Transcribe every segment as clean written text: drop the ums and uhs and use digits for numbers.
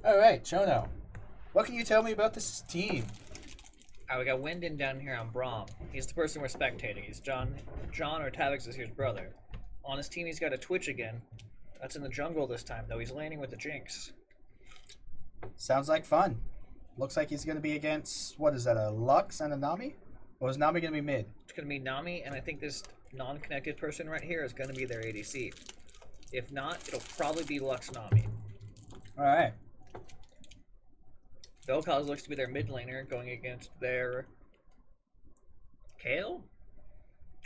All right, Chono. What can you tell me about this team? We got Wyndon down here on Braum. He's the person we're spectating. He's John or Tavix is his brother. On his team, he's got a Twitch again. That's in the jungle this time, though. He's landing with the Jinx. Sounds like fun. Looks like he's going to be against, what is that, a Lux and a Nami? Or is Nami going to be mid? It's going to be Nami, and I think this non-connected person right here is going to be their ADC. If not, it'll probably be Lux Nami. All right. Vel'Koz looks to be their mid laner going against their Kale?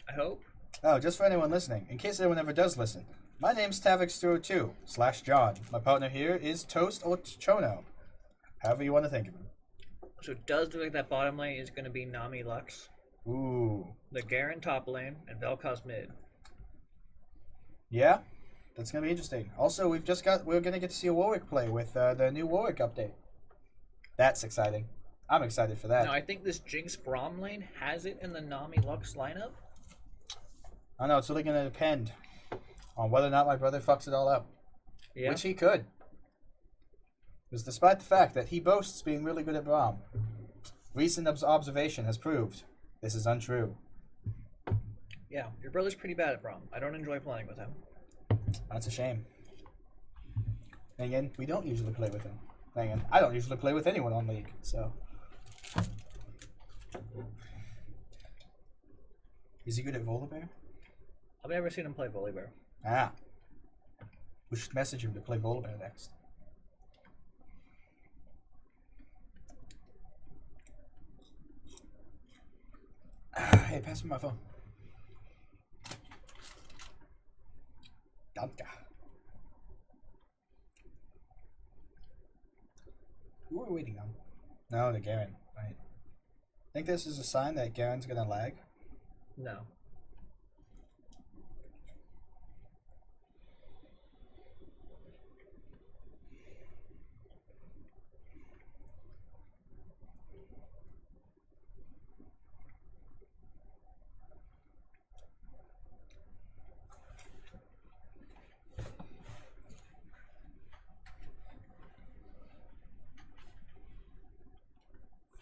I hope. Oh, just for anyone listening, in case anyone ever does listen, my name's Tavix02/John. My partner here is Toast or Chono. However you want to think of him. So it does look like that bottom lane is going to be Nami Lux. Ooh. The Garen top lane and Vel'Koz mid. Yeah, that's going to be interesting. Also, we're going to get to see a Warwick play with the new Warwick update. That's exciting. I'm excited for that. Now, I think this Jinx Braum lane has it in the Nami Lux lineup. I know, it's really going to depend on whether or not my brother fucks it all up. Yeah. Which he could. Because despite the fact that he boasts being really good at Braum, recent observation has proved this is untrue. Yeah, your brother's pretty bad at Braum. I don't enjoy playing with him. That's a shame. And again, we don't usually play with him. And again, I don't usually play with anyone on League, so... Is he good at Volibear? I've never seen him play Volibear. Ah. We should message him to play Volibear next. Hey, pass me my phone. Danke. Who are we waiting on? No, the Garen. Right. Think this is a sign that Garen's gonna lag? No.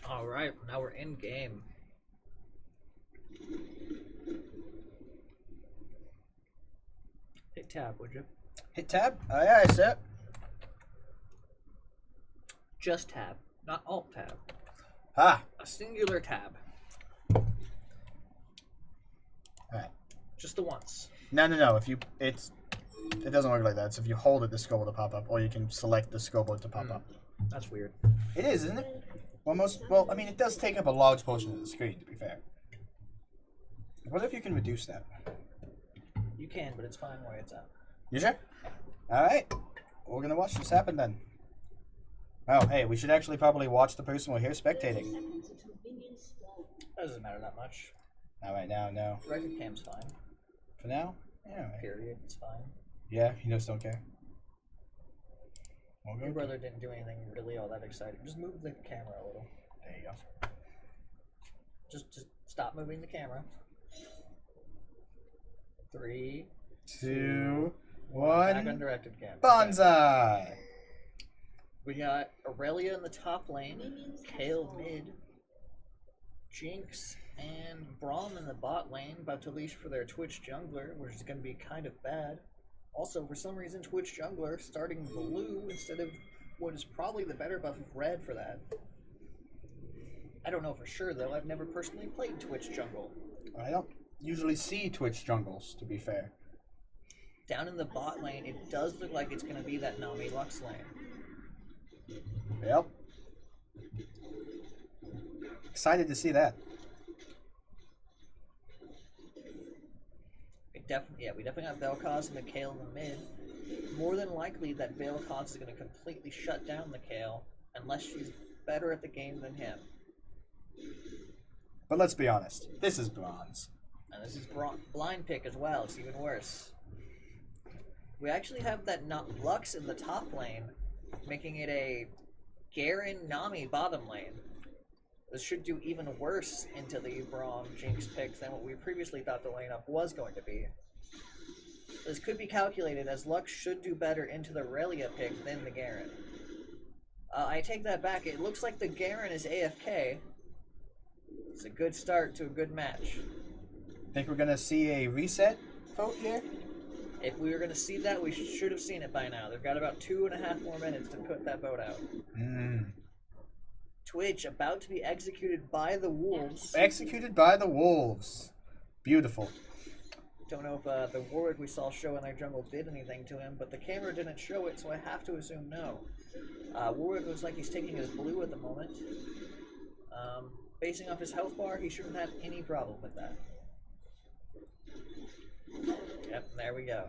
Alright, now we're in game. Hit tab, would you? Hit tab? Aye, aye, sir. Just tab, not alt tab. Ah. A singular tab. Alright. Just the once. No. It doesn't work like that. It's if you hold it, the scoreboard will pop up, or you can select the scoreboard to pop up. That's weird. It is, isn't it? Well, I mean, it does take up a large portion of the screen, to be fair. What if you can reduce that? You can, but it's fine where it's at. You sure? Alright. We're gonna watch this happen then. Oh, hey, we should actually probably watch the person we're here spectating. That doesn't matter that much. Alright, now, no. Record cam's fine. For now? Yeah, right. Period, it's fine. Yeah, you just don't care. We'll Your go. brother didn't do anything really all that exciting. Just move the camera a little. There you go. Just stop moving the camera. 3, 2, back 1. undirected cam. Bonsai! We got Aurelia in the top lane, Kale mid, Jinx and Braum in the bot lane, about to leash for their Twitch jungler, which is going to be kind of bad. Also, for some reason, Twitch jungler starting blue instead of what is probably the better buff of red for that. I don't know for sure, though. I've never personally played Twitch jungle. I don't usually see Twitch jungles, to be fair. Down in the bot lane, it does look like it's going to be that Nami Lux lane. Yep. Excited to see that. We definitely got Vel'Koz and the Kale in the mid. More than likely that Vel'Koz is going to completely shut down the Kale unless she's better at the game than him. But let's be honest, this is bronze. And this is blind pick as well, it's even worse. We actually have that Lux in the top lane, making it a Garen Nami bottom lane. This should do even worse into the Braum Jinx pick than what we previously thought the lineup was going to be. This could be calculated as Lux should do better into the Aurelia pick than the Garen. I take that back. It looks like the Garen is AFK. It's a good start to a good match. Think we're gonna see a reset vote here? If we were going to see that, we should have seen it by now. They've got about 2.5 more minutes to put that vote out. Twitch about to be executed by the Wolves. Executed by the Wolves. Beautiful. Don't know if the Warwick we saw show in their jungle did anything to him, but the camera didn't show it, so I have to assume no. Warwick looks like he's taking his blue at the moment. Basing off his health bar, he shouldn't have any problem with that. Yep, there we go.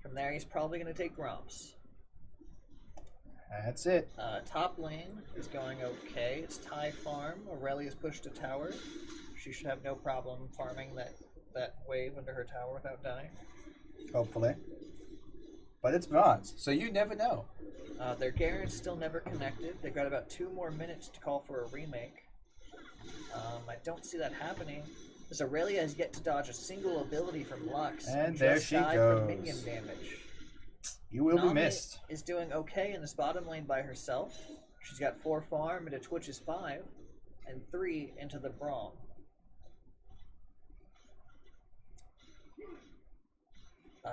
From there, he's probably going to take Gromps. That's it. Top lane is going okay. It's Ty farm. Aurelia's pushed a tower. She should have no problem farming that wave under her tower without dying. Hopefully. But it's bronze, so you never know. Their Garen's still never connected. They've got about 2 more minutes to call for a remake. I don't see that happening. Because Aurelia has yet to dodge a single ability from Lux. And there she goes. From minion damage. You will be missed. Is doing okay in this bottom lane by herself. She's got 4 farm into Twitch's 5, and 3 into the Braum.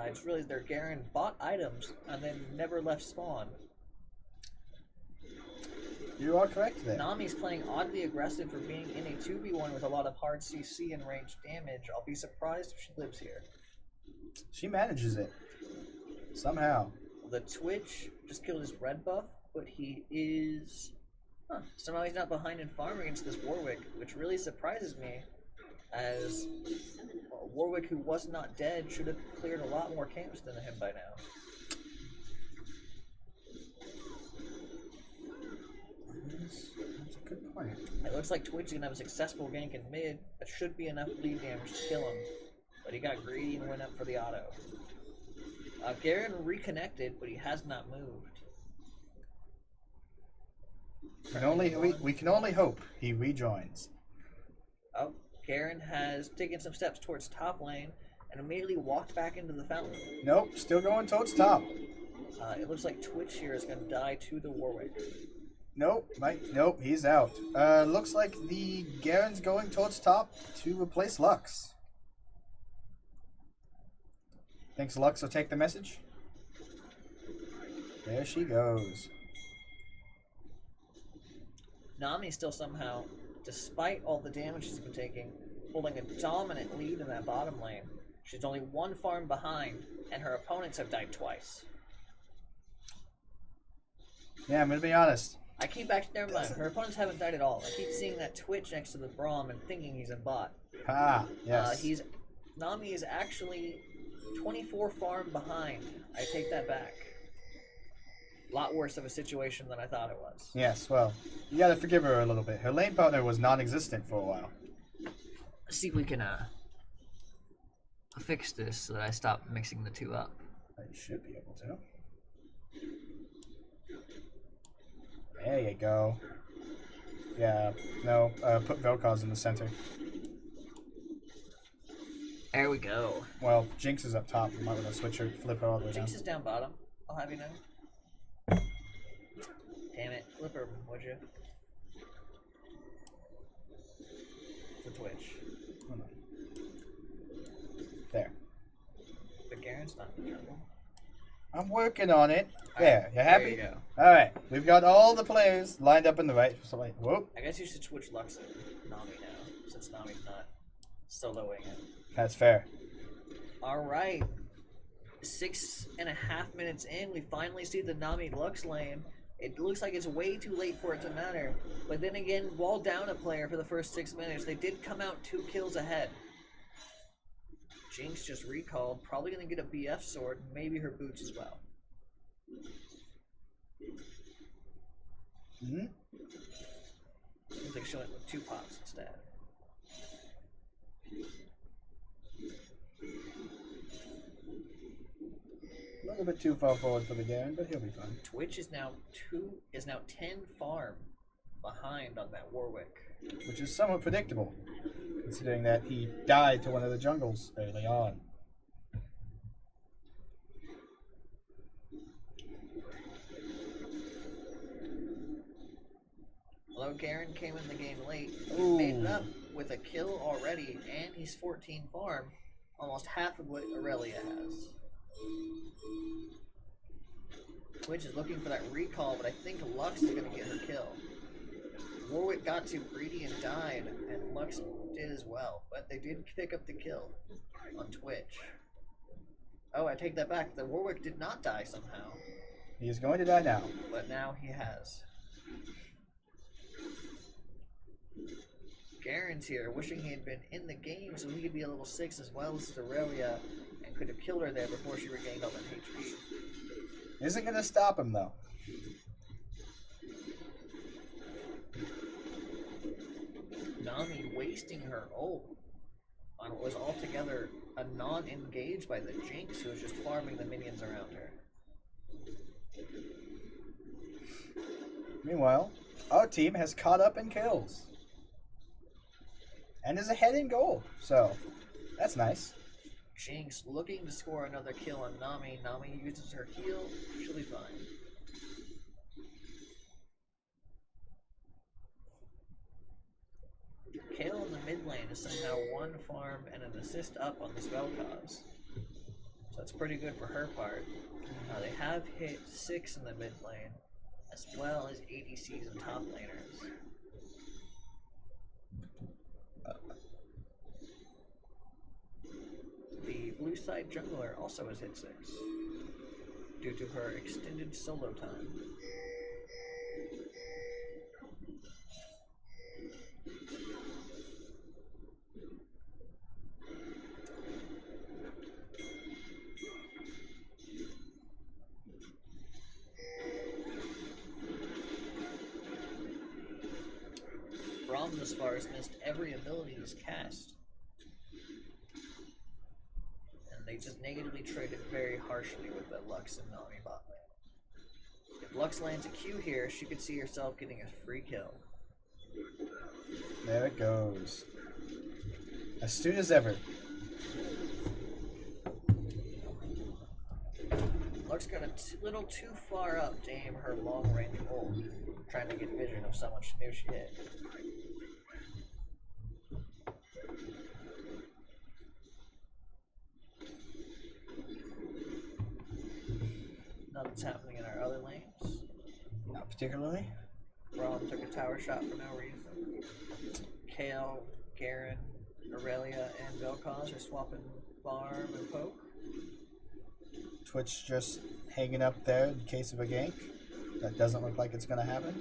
It's really their Garen bought items and then never left spawn. You are correct there. Nami's playing oddly aggressive for being in a 2v1 with a lot of hard CC and ranged damage. I'll be surprised if she lives here. She manages it. Somehow. The Twitch just killed his red buff, but he is... somehow he's not behind in farm against this Warwick, which really surprises me, as Warwick, who was not dead, should have cleared a lot more camps than him by now. That's a good point. It looks like Twitch is going to have a successful gank in mid. That should be enough bleed damage to kill him, but he got greedy and went up for the auto. Garen reconnected, but he has not moved. We can only hope he rejoins. Oh, Garen has taken some steps towards top lane and immediately walked back into the fountain. Nope, still going towards top. It looks like Twitch here is going to die to the Warwick. Nope, nope, he's out. Looks like the Garen's going towards top to replace Lux. Thinks Lux will take the message? There she goes. Nami still somehow, despite all the damage she's been taking, holding a dominant lead in that bottom lane. She's only 1 farm behind, and her opponents have died twice. Yeah, I'm gonna be honest. I keep actually, never mind, her opponents haven't died at all. I keep seeing that Twitch next to the Braum and thinking he's a bot. Yes. Nami is actually 24 farm behind. I take that back. A lot worse of a situation than I thought it was. Yes, well, you gotta forgive her a little bit. Her lane partner was non-existent for a while. Let's see if we can fix this so that I stop mixing the two up. You should be able to. There you go. Yeah, no, put Vel'Koz in the center. There we go. Well, Jinx is up top. You might want to switch her, flip her all the way down. Jinx is down bottom. I'll have you know. Damn it. Flip her, would you? The Twitch. Hold on. There. But Garen's not in the jungle. I'm working on it. All there, right, you happy? There you go. Alright, we've got all the players lined up in the right. So like, whoop. I guess you should switch Lux and Nami now, since Nami's not soloing it. That's fair. Alright. 6.5 minutes in, we finally see the Nami Lux lane. It looks like it's way too late for it to matter. But then again, while down a player for the first 6 minutes, they did come out 2 kills ahead. Jinx just recalled, probably going to get a BF sword, maybe her boots as well. Seems like she went with 2 pops instead. A little bit too far forward for the Garen, but he'll be fine. Twitch is now 10 farm behind on that Warwick. Which is somewhat predictable, considering that he died to one of the jungles early on. Garen came in the game late. He Ooh. made it up with a kill already, and he's 14 farm, almost half of what Aurelia has. Twitch is looking for that recall, but I think Lux is going to get her kill. Warwick got too greedy and died, and Lux did as well, but they did pick up the kill on Twitch. Oh, I take that back. The Warwick did not die somehow. He is going to die now. But now he has. Garen's here, wishing he had been in the game so he could be a level 6 as well as Aurelia, and could have killed her there before she regained all that HP. Isn't going to stop him, though. Nami wasting her ult on what was altogether a non-engage by the Jinx, who was just farming the minions around her. Meanwhile, our team has caught up in kills. And is ahead in gold. So, that's nice. Jinx looking to score another kill on Nami. Nami uses her heal. She'll be fine. Kayle in the mid lane is somehow one farm and an assist up on the spell cause. So that's pretty good for her part. They have hit 6 in the mid lane, as well as ADCs and top laners. The blue side jungler also has hit 6, due to her extended solo time. Braum thus far has missed every ability he's cast. And they just negatively traded very harshly with the Lux and Nami bot lane. If Lux lands a Q here, she could see herself getting a free kill. There it goes. Astute as ever. Lux got a little too far up to aim her long-range ult, trying to get vision of someone she knew she hit. Nothing's happening in our other lanes. Not particularly. Braum took a tower shot for no reason. Kayle, Garen, Aurelia, and Vel'Koz are swapping farm and poke. Twitch just hanging up there in case of a gank. That doesn't look like it's going to happen.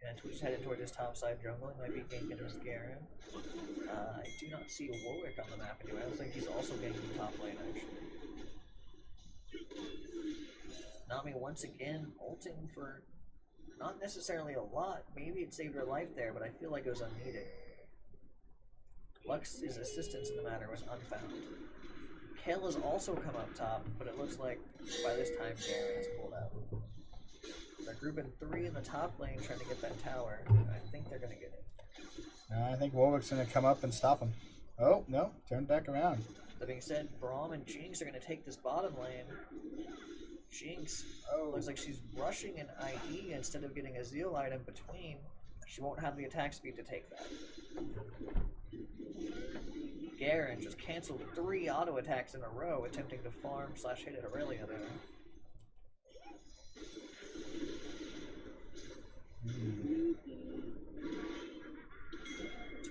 And Twitch is headed towards his topside jungle. He might be ganking his Garen. I do not see a Warwick on the map anyway. I don't think he's also ganking top lane, actually. Nami once again ulting for not necessarily a lot. Maybe it saved her life there, but I feel like it was unneeded. Lux's assistance in the matter was unfound. Kayle has also come up top, but it looks like by this time Garen has pulled out. They're grouping 3 in the top lane trying to get that tower. I think they're going to get it. I think Warwick's going to come up and stop him. Oh, no. Turn back around. That being said, Braum and Jinx are going to take this bottom lane. Jinx looks like she's rushing an IE instead of getting a Zeal item between. She won't have the attack speed to take that. Garen just canceled 3 auto attacks in a row, attempting to farm / hit at Aurelia there.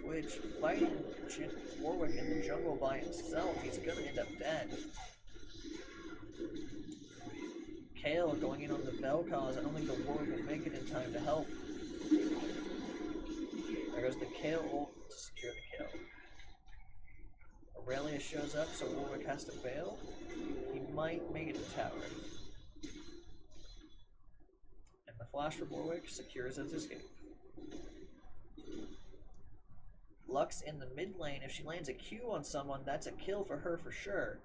Twitch fighting Warwick in the jungle by himself. He's gonna end up dead. Kayle going in on the Vel'Koz. I don't think the Warwick will make it in time to help. There goes the Kayle ult to secure the kill. Aurelia shows up, so Warwick has to bail. He might make it to tower. And the flash from Warwick secures his escape. Lux in the mid lane. If she lands a Q on someone, that's a kill for her for sure.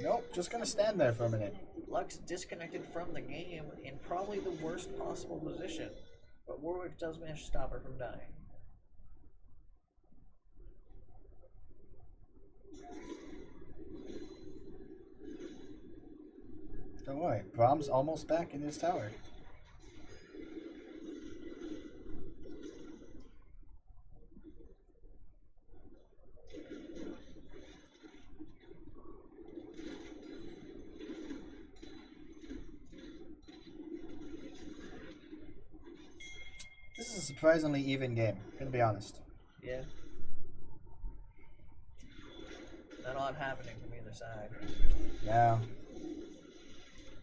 Nope, just gonna stand there for a minute. Lux disconnected from the game in probably the worst possible position, but Warwick does manage to stop her from dying. Don't worry, Brahm's almost back in his tower. This is a surprisingly even game, gonna be honest. Yeah. Not a lot happening from either side. Yeah.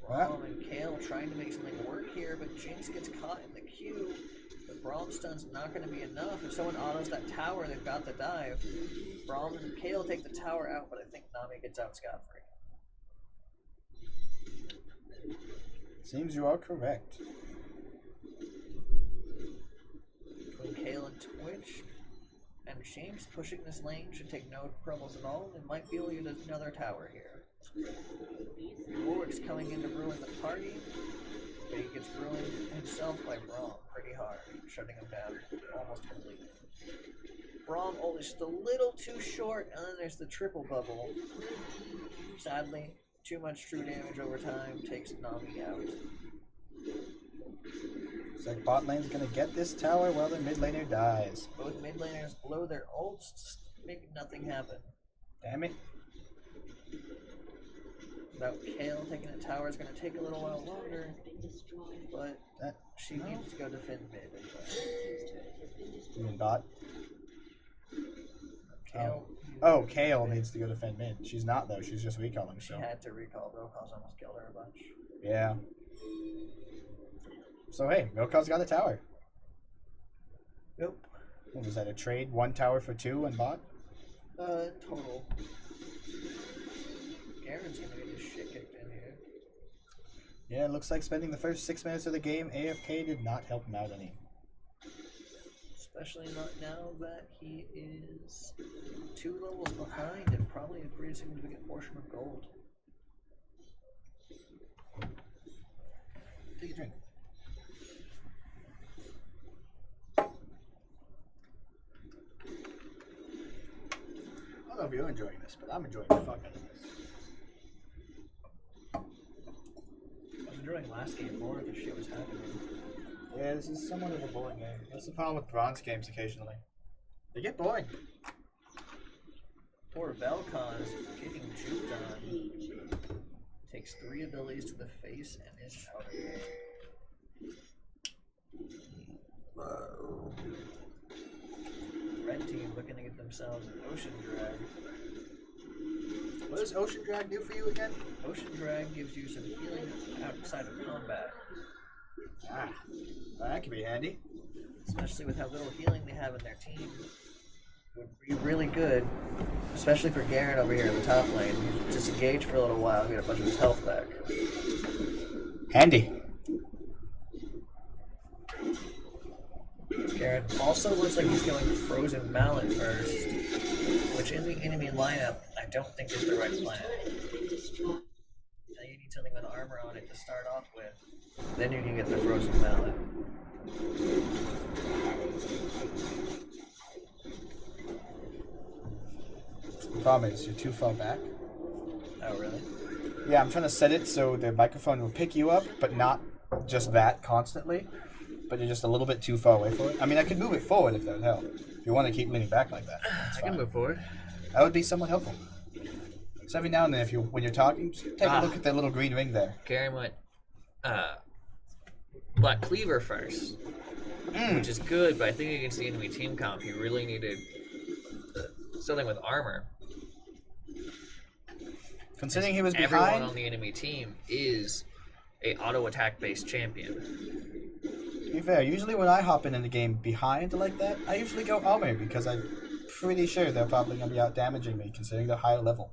Braum and Kale trying to make something work here, but Jinx gets caught in the queue. The Braum stun's not going to be enough. If someone autos that tower, they've got the dive. Braum and Kale take the tower out, but I think Nami gets out scot-free. Seems you are correct. Between Kale and Twitch, and James pushing this lane should take no troubles at all, and might be able to get another tower here. Warwick's coming in to ruin the party, but he gets ruined himself by Braum pretty hard, shutting him down almost completely. Braum ult is just a little too short, and then there's the triple bubble. Sadly, too much true damage over time takes Nami out. Looks like bot lane's gonna get this tower while the mid laner dies. Both mid laners blow their ults, making nothing happen. Damn it. Without Kale taking the tower is going to take a little while longer, but she needs to go defend mid. You mean bot? Kale. Oh, Kale needs to go defend mid. She's not though. She's just recalling. She So had to recall. Vel'Koz almost killed her a bunch. yeah. So hey, Vel'Koz got a tower. Nope. What was that? A trade? 1 tower for 2 and bot? Total. Garen's gonna get his shit kicked in here. Yeah, it looks like spending the first 6 minutes of the game AFK did not help him out any. Especially not now that he is 2 levels behind and probably a pretty significant portion of gold. Take a drink. I don't know if you're enjoying this, but I'm enjoying the fuck out of this. I was enjoying last game more if the shit was happening. Yeah, this is somewhat of a boring game. That's the problem with bronze games occasionally. They get boring. Poor Vel'Koz getting juked on. Takes 3 abilities to the face and is out of it. Red team looking to get themselves an Ocean Drag. What does Ocean Drag do for you again? Ocean Drag gives you some healing outside of combat. Ah, that could be handy. Especially with how little healing they have in their team. Would be really good, especially for Garen over here in the top lane. Disengage for a little while, get a bunch of his health back. Handy. Garen also looks like he's going Frozen Mallet first, which in the enemy lineup, I don't think is the right plan. Now you need something with armor on it to start off with. Then you can get the Frozen Mallet. The problem is you're too far back. Oh, really? Yeah, I'm trying to set it so the microphone will pick you up, but not just that constantly. But you're just a little bit too far away for it. I mean, I could move it forward if that would help. If you want to keep leaning back like that, that's I fine. can move forward. That would be somewhat helpful. So every now and then, if you when you're talking, just take a look at that little green ring there. Garen went Black Cleaver first, which is good, but I think against the enemy team comp, he really needed something with armor. Considering he was Everyone behind, on the enemy team is a auto attack based champion. to be fair, usually when I hop in the game behind like that, I usually go armor because I'm pretty sure they're probably going to be out damaging me considering they're higher level.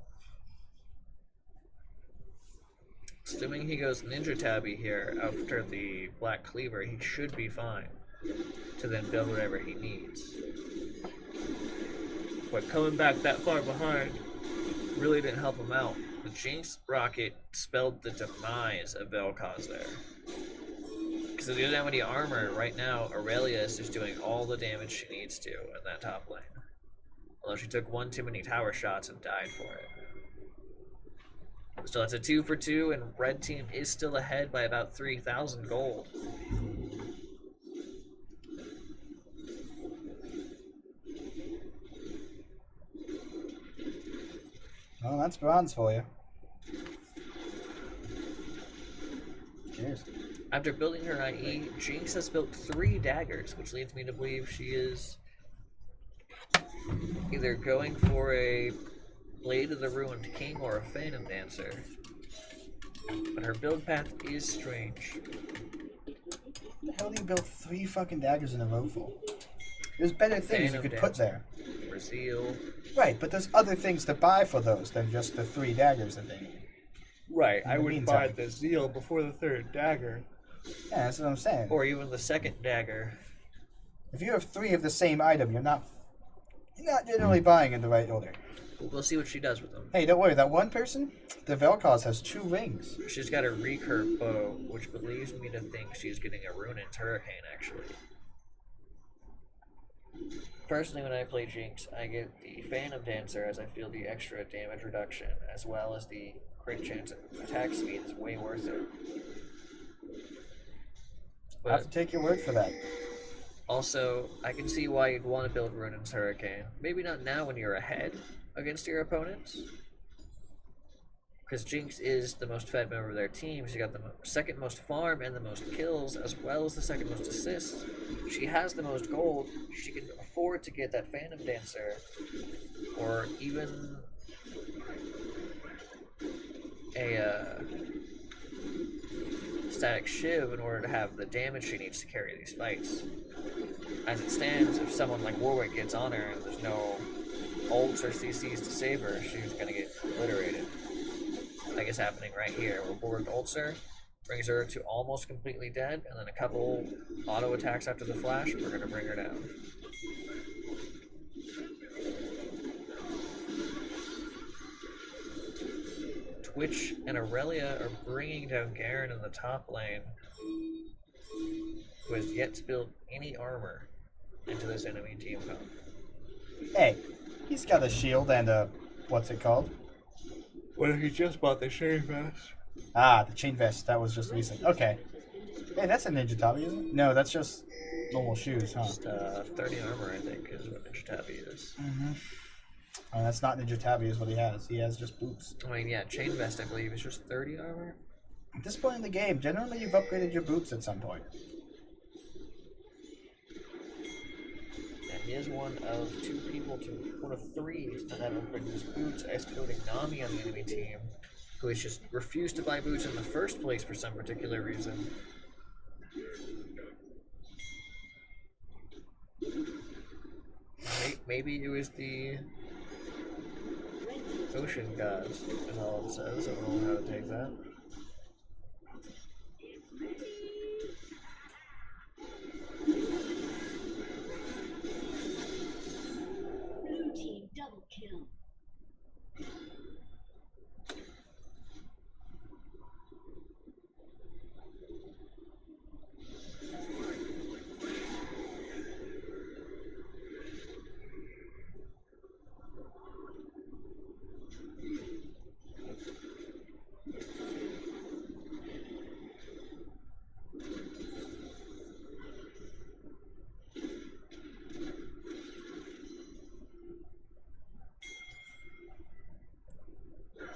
Assuming he goes Ninja Tabby here after the Black Cleaver, he should be fine to then build whatever he needs. But coming back that far behind really didn't help him out. The Jinx Rocket spelled the demise of Vel'Koz there. Because if he doesn't have any armor, right now Aurelius is doing all the damage she needs to in that top lane. Although she took one too many tower shots and died for it. So it's a 2 for 2, and red team is still ahead by about 3,000 gold. Well, that's bronze for you. Cheers. After building her IE, Jinx has built 3 daggers, which leads me to believe she is either going for a Blade of the Ruined King or a Phantom Dancer. But her build path is strange. What the hell do you build 3 fucking daggers in a row for? There's better things you could put there. Brazil. Right, but there's other things to buy for those than just the 3 daggers that they need. Right, I would buy meantime. the Zeal before the 3rd dagger. Yeah, that's what I'm saying. Or even the 2nd dagger. If you have 3 of the same item, you're not generally buying in the right order. We'll see what she does with them. Hey, don't worry, that one person, the Vel'Koz, has 2 rings. She's got a recurve bow, which believes me to think she's getting a Ruined Hurricane, actually. Personally, when I play Jinx, I get the Phantom Dancer as I feel the extra damage reduction, as well as the crit chance attack speed is way worth it. I have to take your word for that. Also, I can see why you'd want to build Ruined Hurricane. Maybe not now when you're ahead against your opponents. Because Jinx is the most fed member of their team. She got the second most farm and the most kills, as well as the second most assists. She has the most gold. She can afford to get that Phantom Dancer, or even a Static Shiv in order to have the damage she needs to carry these fights. As it stands, if someone like Warwick gets on her and there's no ults or CCs to save her, she's gonna get obliterated. Like it's happening right here, where Warwick ults her, brings her to almost completely dead, and then a couple auto attacks after the flash, we're gonna bring her down. Twitch and Aurelia are bringing down Garen in the top lane, who has yet to build any armor into this enemy team comp. Hey, he's got a shield and a, what's it called? What if he just bought the chain vest? Ah, the chain vest, that was just recent. Okay. Hey, that's a Ninja Tabi, isn't it? No, that's just normal shoes, huh? Just 30 armor, I think, is what Ninja Tabi is. Mm-hmm. Oh, that's not Ninja Tabi is what he has. He has just boots. I mean, yeah, chain vest, I believe, is just 30 armor. At this point in the game, generally you've upgraded your boots at some point. And he is one of 2 people one of 3 that have upgraded his boots, excluding Nami on the enemy team, who has just refused to buy boots in the first place for some particular reason. Maybe it was the ocean gods, is all it says. I don't know how to take that. Blue team double kill.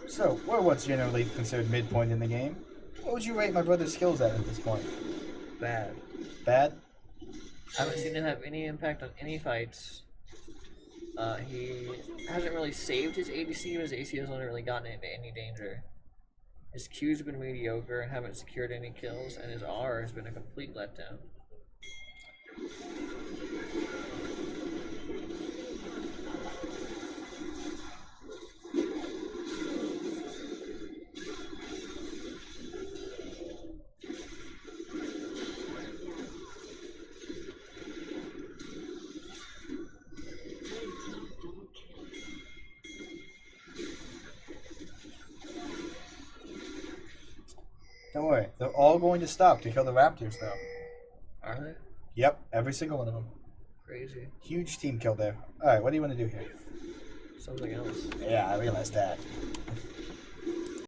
So, we're what's generally considered midpoint in the game. What would you rate my brother's skills at this point? Bad. Bad? I haven't seen him have any impact on any fights. He hasn't really saved his ADC, but his AC hasn't really gotten into any danger. His Q's been mediocre and haven't secured any kills, and his R has been a complete letdown. Don't worry, they're all going to stop to kill the Raptors, though. Are they? Yep, every single one of them. Crazy. Huge team kill there. Alright, what do you want to do here? Something else. Yeah, I realized that.